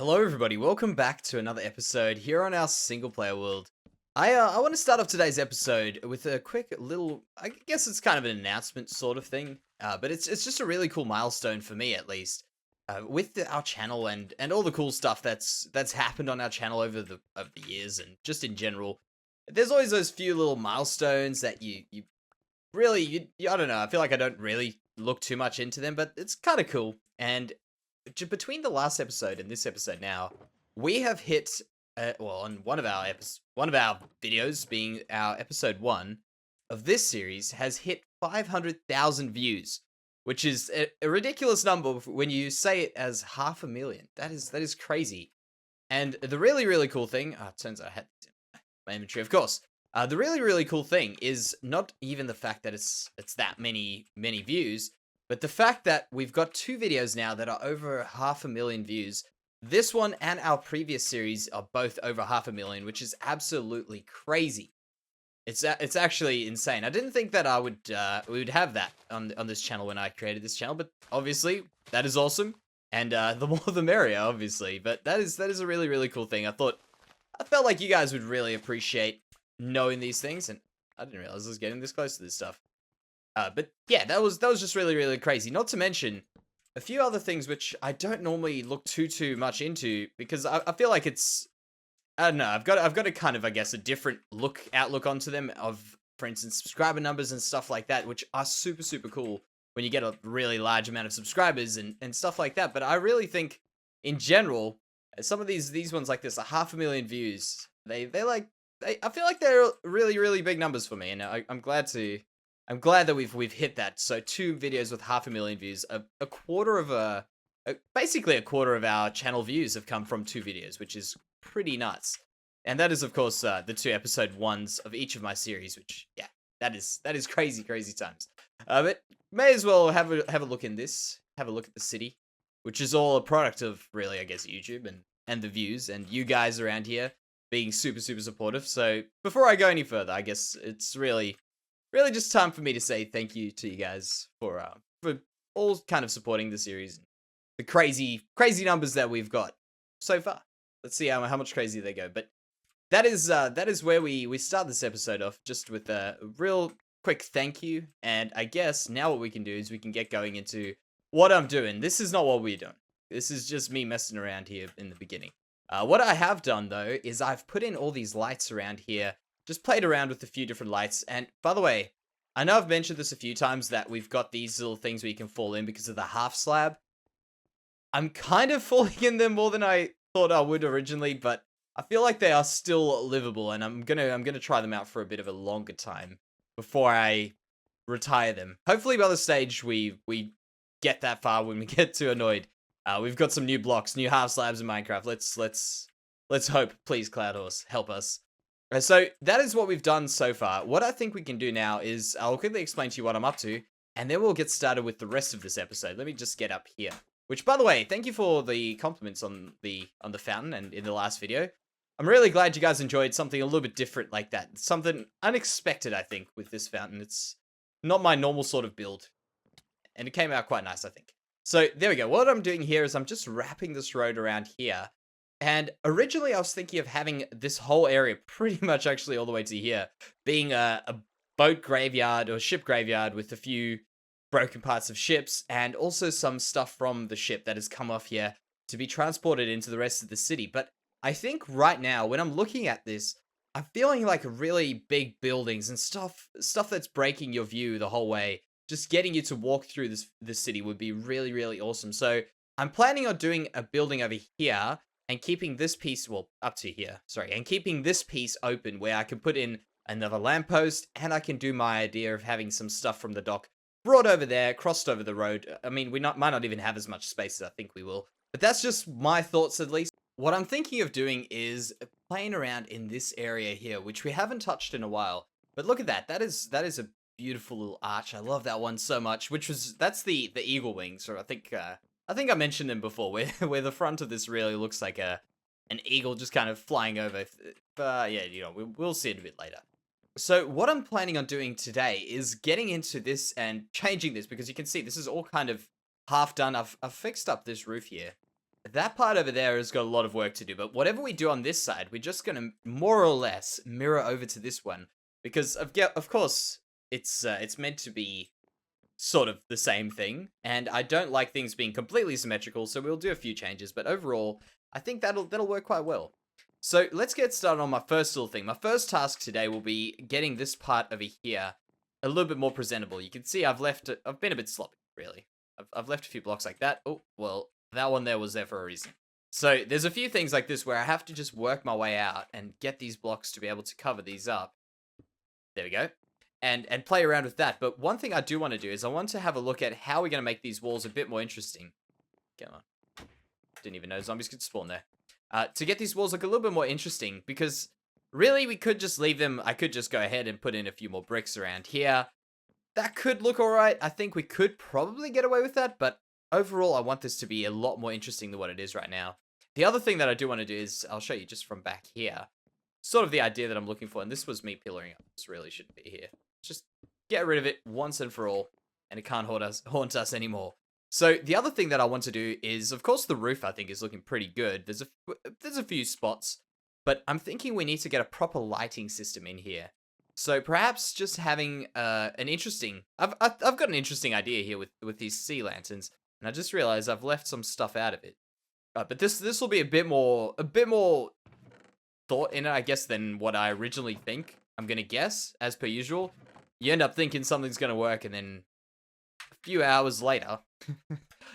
Hello, everybody. Welcome back to another episode here on our single player world. I want to start off today's episode with a quick little, I guess it's kind of an announcement sort of thing, but it's just a really cool milestone for me at least, with our channel and all the cool stuff that's happened on our channel over the years and just in general. There's always those few little milestones that you really I don't know. I feel like I don't really look too much into them, but it's kind of cool. And between the last episode and this episode now, we have hit on one of our videos, being our episode 1 of this series, has hit 500,000 views, which is a ridiculous number when you say it as 500,000. That is crazy. And the really cool thing, it turns out I had my inventory, of course. The really cool thing is not even the fact that it's that many views, but the fact that we've got 2 videos now that are over 500,000 views. This one and our previous series are both over 500,000, which is absolutely crazy. It's actually insane. I didn't think that we would have that on this channel when I created this channel, but obviously that is awesome, and the more the merrier, obviously. But that is a really cool thing. I felt like you guys would really appreciate knowing these things, and I didn't realize I was getting this close to this stuff. But yeah, that was just really crazy. Not to mention a few other things which I don't normally look too much into, because I feel like I don't know, I've got a kind of, I guess, a different outlook onto them, of, for instance, subscriber numbers and stuff like that, which are super cool when you get a really large amount of subscribers and stuff like that. But I really think in general, some of these ones like this, 500,000 views, I feel like they're really big numbers for me, and I'm glad that we've hit that. So 2 videos with 500,000 views, basically a quarter of our channel views have come from 2 videos, which is pretty nuts. And that is, of course, the 2 episode 1s of each of my series, which, yeah, that is crazy times. But may as well have a look in this, have a look at the city, which is all a product of, really, I guess, YouTube and the views and you guys around here being super supportive. So before I go any further, I guess it's really just time for me to say thank you to you guys for all kind of supporting the series, the crazy numbers that we've got so far. Let's see how much crazier they go. But that is where we start this episode off, just with a real quick thank you. And I guess now what we can do is we can get going into what I'm doing. This is not what we're doing. This is just me messing around here in the beginning. What I have done, though, is I've put in all these lights around here, just played around with a few different lights. And by the way, I know I've mentioned this a few times, that we've got these little things where you can fall in because of the half slab. I'm kind of falling in them more than I thought I would originally, but I feel like they are still livable, and I'm gonna try them out for a bit of a longer time before I retire them. Hopefully by the stage we get that far, when we get too annoyed, we've got some new blocks, new half slabs in Minecraft. Let's hope. Please, Cloud Horse, help us. So that is what we've done so far. What I think we can do now is I'll quickly explain to you what I'm up to, and then we'll get started with the rest of this episode. Let me just get up here. Which, by the way, thank you for the compliments on the fountain and in the last video. I'm really glad you guys enjoyed something a little bit different like that. Something unexpected, I think, with this fountain. It's not my normal sort of build, and it came out quite nice, I think. So there we go. What I'm doing here is I'm just wrapping this road around here. And originally I was thinking of having this whole area, pretty much actually all the way to here, being a boat graveyard or ship graveyard with a few broken parts of ships, and also some stuff from the ship that has come off here to be transported into the rest of the city. But I think right now, when I'm looking at this, I'm feeling like really big buildings and stuff that's breaking your view the whole way. Just getting you to walk through this city would be really awesome. So I'm planning on doing a building over here, and keeping this piece, well, up to here, sorry, and keeping this piece open where I can put in another lamppost, and I can do my idea of having some stuff from the dock brought over there, crossed over the road. I mean, might not even have as much space as I think we will, but that's just my thoughts at least. What I'm thinking of doing is playing around in this area here, which we haven't touched in a while. But look at that. That is a beautiful little arch. I love that one so much. That's the eagle wings, or I think I mentioned them before, where the front of this really looks like an eagle just kind of flying over. But yeah, we'll see it a bit later. So what I'm planning on doing today is getting into this and changing this, because you can see this is all kind of half done. I've fixed up this roof here, that part over there has got a lot of work to do, but whatever we do on this side, we're just going to more or less mirror over to this one, because of course it's meant to be sort of the same thing, and I don't like things being completely symmetrical, so we'll do a few changes, but overall, I think that'll work quite well. So let's get started on my first little thing. My first task today will be getting this part over here a little bit more presentable. You can see I've been a bit sloppy, really. I've left a few blocks like that. Oh, well, that one there was there for a reason. So there's a few things like this where I have to just work my way out and get these blocks to be able to cover these up. There we go. And play around with that. But one thing I do want to do is I want to have a look at how we're going to make these walls a bit more interesting. Come on. Didn't even know zombies could spawn there. To get these walls look a little bit more interesting, because really we could just leave them. I could just go ahead and put in a few more bricks around here. That could look alright. I think we could probably get away with that, but overall I want this to be a lot more interesting than what it is right now. The other thing that I do want to do is, I'll show you just from back here, sort of the idea that I'm looking for, and this was me pillaring up. This really shouldn't be here. Just get rid of it once and for all, and it can't haunt us anymore. So the other thing that I want to do is, of course, the roof I think is looking pretty good. There's a few spots, but I'm thinking we need to get a proper lighting system in here. So perhaps just having an interesting. I've got an interesting idea here with these sea lanterns, and I just realized I've left some stuff out of it. But this will be a bit more thought in it, I guess, than what I originally think. I'm gonna guess, as per usual. You end up thinking something's gonna work, and then a few hours later,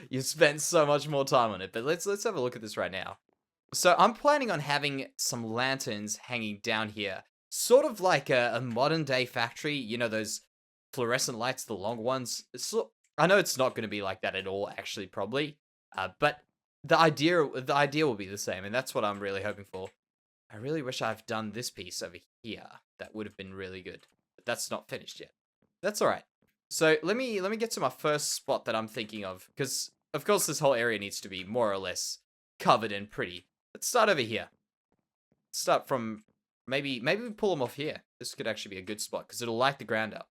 you spent so much more time on it. But let's have a look at this right now. So I'm planning on having some lanterns hanging down here, sort of like a modern day factory. You know, those fluorescent lights, the long ones. I know it's not going to be like that at all, actually, probably. But the idea will be the same, and that's what I'm really hoping for. I really wish I've done this piece over here. That would have been really good. But that's not finished yet. That's all right. So let me get to my first spot that I'm thinking of, because of course this whole area needs to be more or less covered and pretty. Let's start over here. Start from maybe we pull them off here. This could actually be a good spot because it'll light the ground up.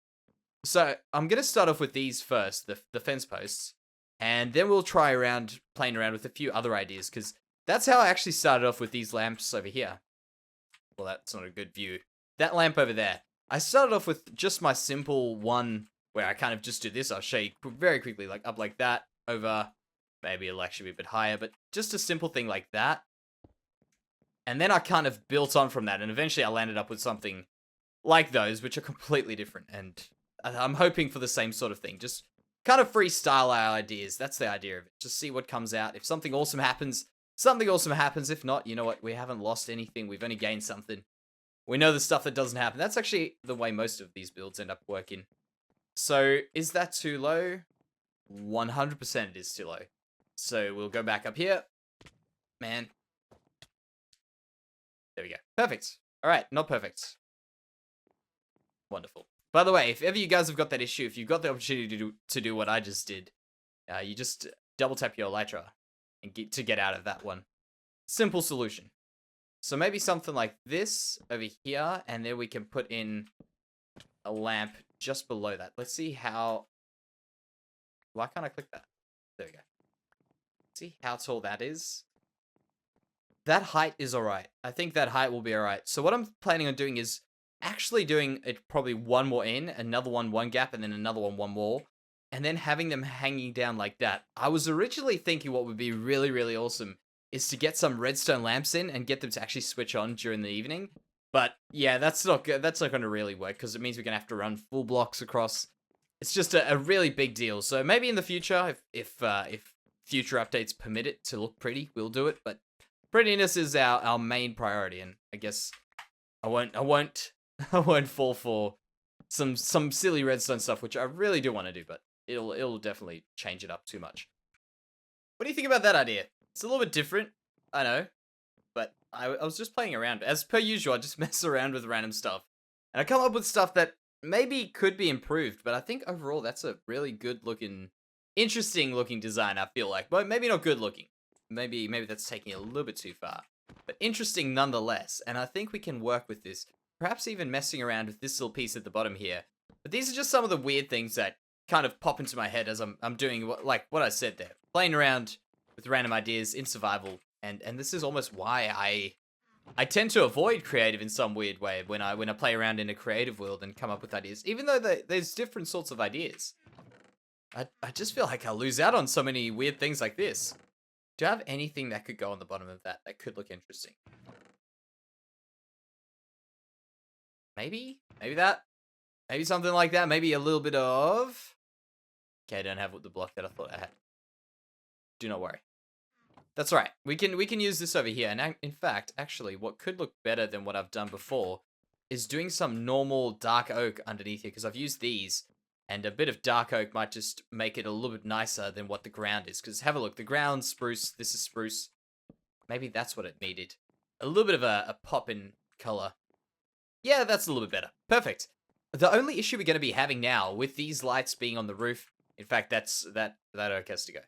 So I'm gonna start off with these first, the fence posts, and then we'll try playing around with a few other ideas, because that's how I actually started off with these lamps over here. Well, that's not a good view. That lamp over there. I started off with just my simple one where I kind of just do this. I'll show you very quickly, like up like that, over, maybe it'll actually be a bit higher, but just a simple thing like that. And then I kind of built on from that, and eventually I landed up with something like those, which are completely different, and I'm hoping for the same sort of thing. Just kind of freestyle our ideas. That's the idea of it. Just see what comes out. If something awesome happens, something awesome happens. If not, you know what? We haven't lost anything. We've only gained something. We know the stuff that doesn't happen. That's actually the way most of these builds end up working. So, is that too low? 100% it is too low. So, we'll go back up here. Man. There we go. Perfect. Alright, not perfect. Wonderful. By the way, if ever you guys have got that issue, if you've got the opportunity to do what I just did, you just double tap your elytra and get out of that one. Simple solution. So maybe something like this over here, and then we can put in a lamp just below that. Let's see how... Why can't I click that? There we go. See how tall that is? That height is alright. I think that height will be alright. So what I'm planning on doing is actually doing it probably one more in, another one gap, and then another one more, and then having them hanging down like that. I was originally thinking what would be really, really awesome is to get some redstone lamps in and get them to actually switch on during the evening. But yeah, that's not going to really work, because it means we're going to have to run full blocks across. It's just a really big deal. So maybe in the future, if future updates permit it to look pretty, we'll do it. But prettiness is our main priority, and I guess I won't fall for some silly redstone stuff, which I really do want to do, but it'll definitely change it up too much. What do you think about that idea? It's a little bit different, I know, but I was just playing around. As per usual, I just mess around with random stuff, and I come up with stuff that maybe could be improved, but I think overall that's a really good looking, interesting looking design, I feel like. But maybe not good looking. Maybe that's taking it a little bit too far, but interesting nonetheless, and I think we can work with this. Perhaps even messing around with this little piece at the bottom here. But these are just some of the weird things that kind of pop into my head as I'm doing what I said there. Playing around with random ideas in survival, and this is almost why I tend to avoid creative in some weird way when I play around in a creative world and come up with ideas, even though there's different sorts of ideas. I just feel like I'll lose out on so many weird things like this. Do you have anything that could go on the bottom of that could look interesting? Maybe that. Maybe something like that. Maybe a little bit of. Okay, I don't have the block that I thought I had. Do not worry. That's right. We can use this over here. And in fact, actually, what could look better than what I've done before is doing some normal dark oak underneath here, because I've used these, and a bit of dark oak might just make it a little bit nicer than what the ground is. Because have a look, the ground's spruce. This is spruce. Maybe that's what it needed. A little bit of a pop in color. Yeah, that's a little bit better. Perfect. The only issue we're going to be having now with these lights being on the roof, in fact, that oak has to go.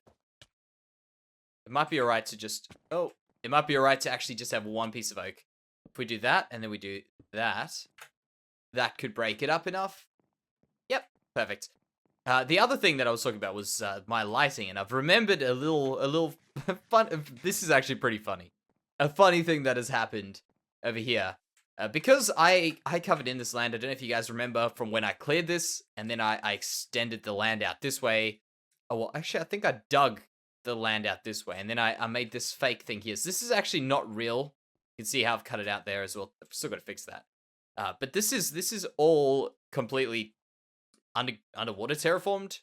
It might be alright to just, it might be alright to actually just have one piece of oak. If we do that, and then we do that, that could break it up enough. Yep, perfect. The other thing that I was talking about was my lighting, and I've remembered a little fun. This is actually pretty funny. A funny thing that has happened over here. Because I covered in this land, I don't know if you guys remember from when I cleared this, and then I extended the land out this way. Oh, well, actually, I think I dug the land out this way, and then I made this fake thing here. So this is actually not real. You can see how I've cut it out there as well. I've still got to fix that. But this is all completely underwater terraformed,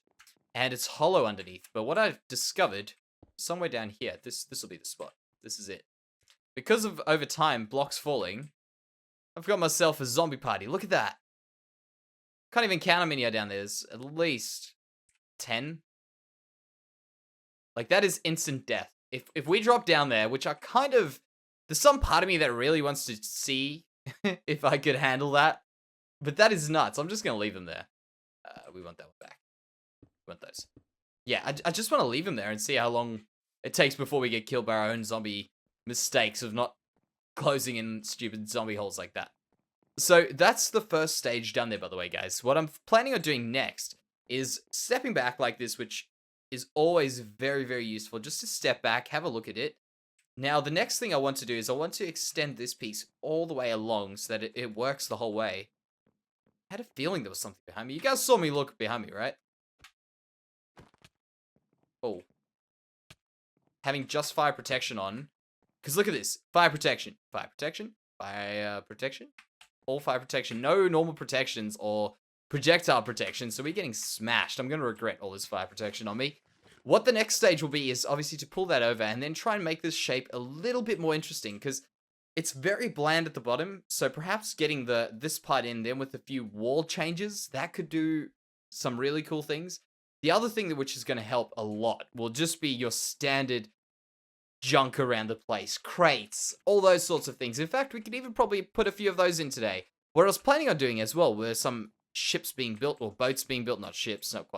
and it's hollow underneath. But what I've discovered, somewhere down here, this will be the spot. This is it. Because of, over time, blocks falling, I've got myself a zombie party. Look at that. Can't even count how many are down there. There's at least 10. Like, that is instant death. If we drop down there, which I kind of... There's some part of me that really wants to see if I could handle that. But that is nuts. I'm just going to leave them there. We want that one back. We want those. Yeah, I just want to leave them there and see how long it takes before we get killed by our own zombie mistakes of not closing in stupid zombie holes like that. So that's the first stage done there, by the way, guys. What I'm planning on doing next is stepping back like this, which is always very, very useful. Just to step back, have a look at it. Now, the next thing I want to do is I want to extend this piece all the way along so that it works the whole way. I had a feeling there was something behind me. You guys saw me look behind me, right? Oh. Having just fire protection on. Because look at this. Fire protection. Fire protection. Fire protection. All fire protection. No normal protections or projectile protection. So we're getting smashed. I'm going to regret all this fire protection on me. What the next stage will be is obviously to pull that over and then try and make this shape a little bit more interesting. Because it's very bland at the bottom. So perhaps getting this part in then with a few wall changes, that could do some really cool things. The other thing which is going to help a lot will just be your standard junk around the place, crates, all those sorts of things. In fact, we could even probably put a few of those in today. What I was planning on doing as well were some ships being built, or boats being built, not ships, not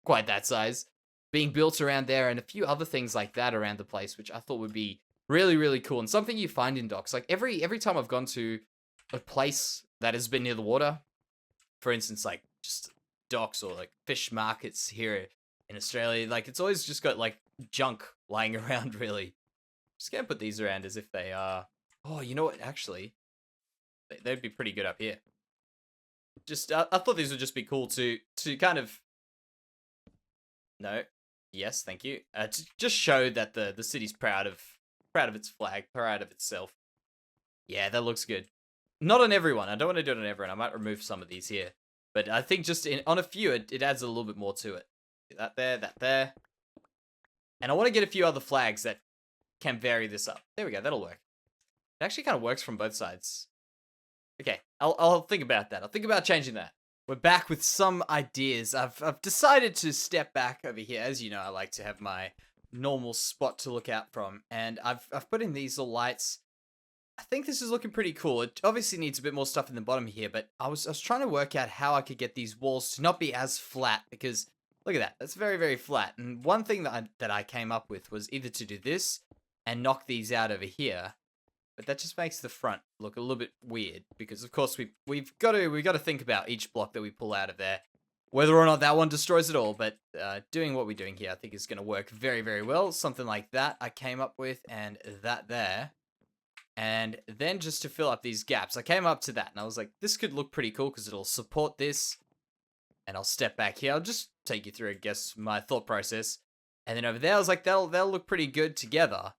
quite that size, being built around there, and a few other things like that around the place, which I thought would be really, really cool, and something you find in docks. Like, every time I've gone to a place that has been near the water, for instance, like, just docks or, like, fish markets here in Australia, like, it's always just got, like, junk lying around, really. Just gonna put these around as if they are... Oh, you know what? Actually, they'd be pretty good up here. Just, I thought these would just be cool to kind of... No. Yes, thank you. To just show that the city's proud of its flag, proud of itself. Yeah, that looks good. Not on everyone. I don't want to do it on everyone. I might remove some of these here. But I think just on a few, it adds a little bit more to it. That there. And I want to get a few other flags that can vary this up. There we go, that'll work. It actually kind of works from both sides. Okay, I'll think about that. I'll think about changing that. We're back with some ideas. I've decided to step back over here. As you know, I like to have my normal spot to look out from. And I've put in these little lights. I think this is looking pretty cool. It obviously needs a bit more stuff in the bottom here, but I was trying to work out how I could get these walls to not be as flat, because look at that. That's very, very flat. And one thing that I came up with was either to do this and knock these out over here, but that just makes the front look a little bit weird, because of course we've got to think about each block that we pull out of there. whether or not that one destroys it all. But doing what we're doing here, I think is going to work very, very well. Something like that I came up with, and that there. And then just to fill up these gaps, I came up to that, and I was like, this could look pretty cool because it'll support this. And I'll step back here. I'll just take you through, I guess, my thought process. And then over there, I was like, they'll look pretty good together.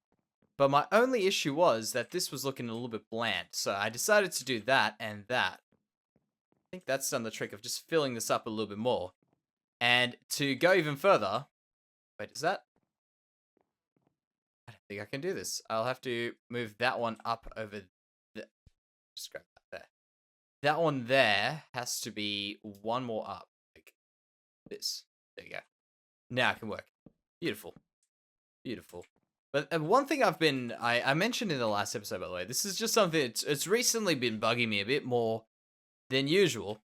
But my only issue was that this was looking a little bit bland. So I decided to do that and that. I think that's done the trick of just filling this up a little bit more. And to go even further... Wait, is that... I don't think I can do this. I'll have to move that one up over there. Just grab that there. That one there has to be one more up. Like this. There you go. Now it can work. Beautiful. Beautiful. But one thing I mentioned in the last episode, by the way, this is just something it's recently been bugging me a bit more than usual.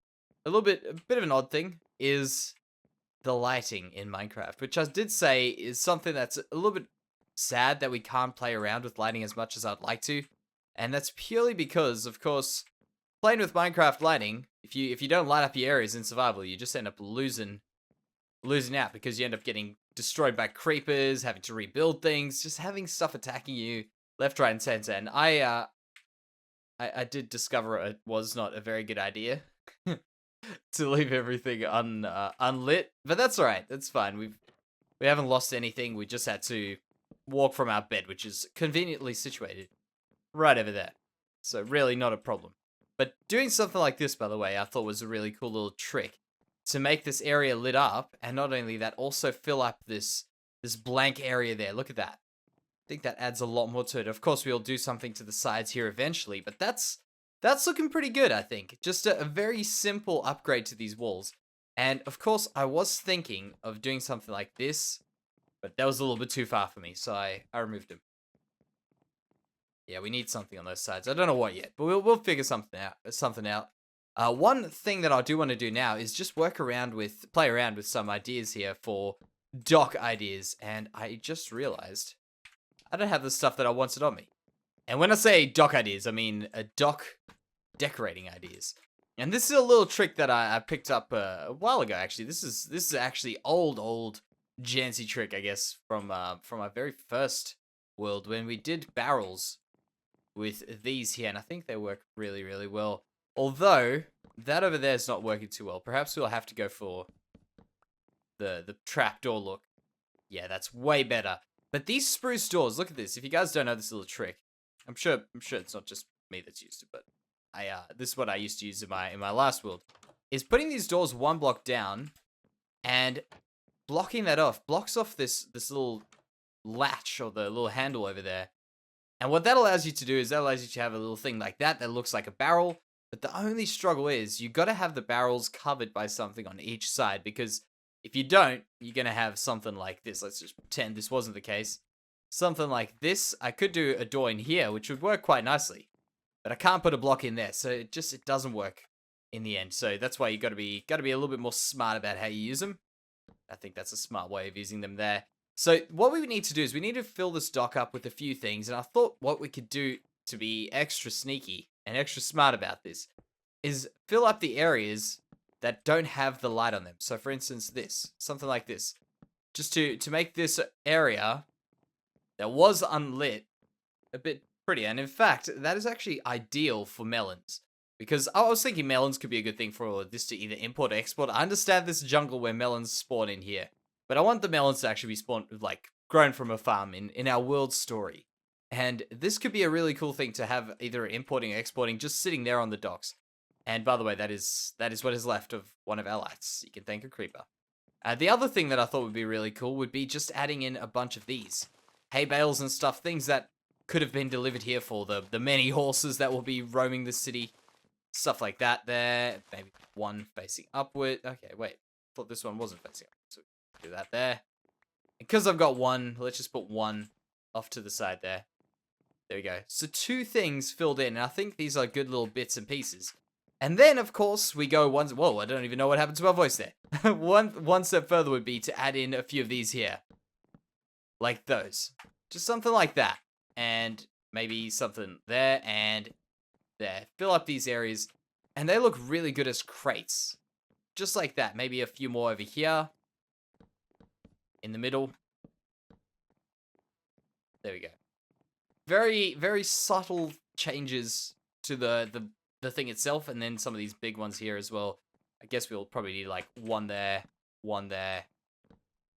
A bit of an odd thing is the lighting in Minecraft, which I did say is something that's a little bit sad that we can't play around with lighting as much as I'd like to. And that's purely because, of course, playing with Minecraft lighting, if you don't light up your areas in survival, you just end up losing out because you end up getting destroyed by creepers, having to rebuild things, just having stuff attacking you left, right, and center. And I did discover it was not a very good idea to leave everything unlit, but that's all right. That's fine. We haven't lost anything. We just had to walk from our bed, which is conveniently situated right over there. So really not a problem. But doing something like this, by the way, I thought was a really cool little trick to make this area lit up, and not only that, also fill up this blank area there. Look at that. I think that adds a lot more to it. Of course, we'll do something to the sides here eventually, but that's looking pretty good, I think. Just a very simple upgrade to these walls. And of course, I was thinking of doing something like this, but that was a little bit too far for me, so I removed him. Yeah, we need something on those sides. I don't know what yet, but we'll figure something out. One thing that I do want to do now is just play around with some ideas here for dock ideas, and I just realized I don't have the stuff that I wanted on me. And when I say dock ideas, I mean dock decorating ideas. And this is a little trick that I picked up a while ago. Actually, this is actually old Jansey trick, I guess, from my very first world when we did barrels with these here, and I think they work really, really well. Although, that over there is not working too well. Perhaps we'll have to go for the trapdoor look. Yeah, that's way better. But these spruce doors, look at this. If you guys don't know this little trick, I'm sure it's not just me that's used it, but this is what I used to use in my last world, is putting these doors one block down and blocking that off. Blocks off this little latch or the little handle over there. And what that allows you to do is that allows you to have a little thing like that looks like a barrel. But the only struggle is you got to have the barrels covered by something on each side, because if you don't, you're going to have something like this. Let's just pretend this wasn't the case. Something like this. I could do a door in here, which would work quite nicely. But I can't put a block in there, so it doesn't work in the end. So that's why you got to be a little bit more smart about how you use them. I think that's a smart way of using them there. So what we need to do is we need to fill this dock up with a few things, and I thought what we could do to be extra sneaky and extra smart about this is fill up the areas that don't have the light on them. So for instance, something like this, just to make this area that was unlit a bit prettier. And in fact, that is actually ideal for melons, because I was thinking melons could be a good thing for this to either import or export. I understand this jungle where melons spawn in here, but I want the melons to actually be spawned, like, grown from a farm in our world story. And this could be a really cool thing to have either importing or exporting just sitting there on the docks. And by the way, that is what is left of one of our lights. You can thank a creeper. The other thing that I thought would be really cool would be just adding in a bunch of these hay bales and stuff, things that could have been delivered here for the many horses that will be roaming the city. Stuff like that there. Maybe one facing upward. Okay, wait. I thought this one wasn't facing upward. So do that there. Because I've got one, let's just put one off to the side there. There we go. So 2 things filled in, and I think these are good little bits and pieces. And then, of course, we go one... Whoa, I don't even know what happened to my voice there. One step further would be to add in a few of these here. Like those. Just something like that. And maybe something there and there. Fill up these areas. And they look really good as crates. just like that. Maybe a few more over here. In the middle. There we go. Very, very subtle changes to the thing itself, and then some of these big ones here as well. I guess we'll probably need like one there,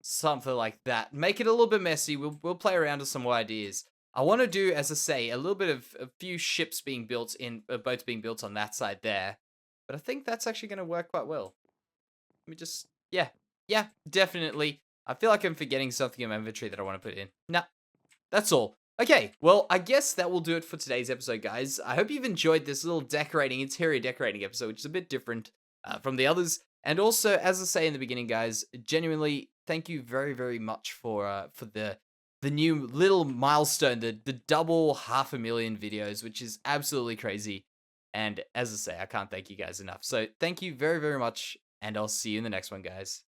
something like that. Make it a little bit messy. We'll play around with some more ideas. I want to do, as I say, a little bit of a few ships being built in, boats being built on that side there. But I think that's actually going to work quite well. Let me just, yeah, definitely. I feel like I'm forgetting something in my inventory that I want to put in. Nah, that's all. Okay, well, I guess that will do it for today's episode, guys. I hope you've enjoyed this little interior decorating episode, which is a bit different from the others. And also, as I say in the beginning, guys, genuinely, thank you very, very much for the new little milestone, the double 500,000 videos, which is absolutely crazy. And as I say, I can't thank you guys enough. So thank you very, very much, and I'll see you in the next one, guys.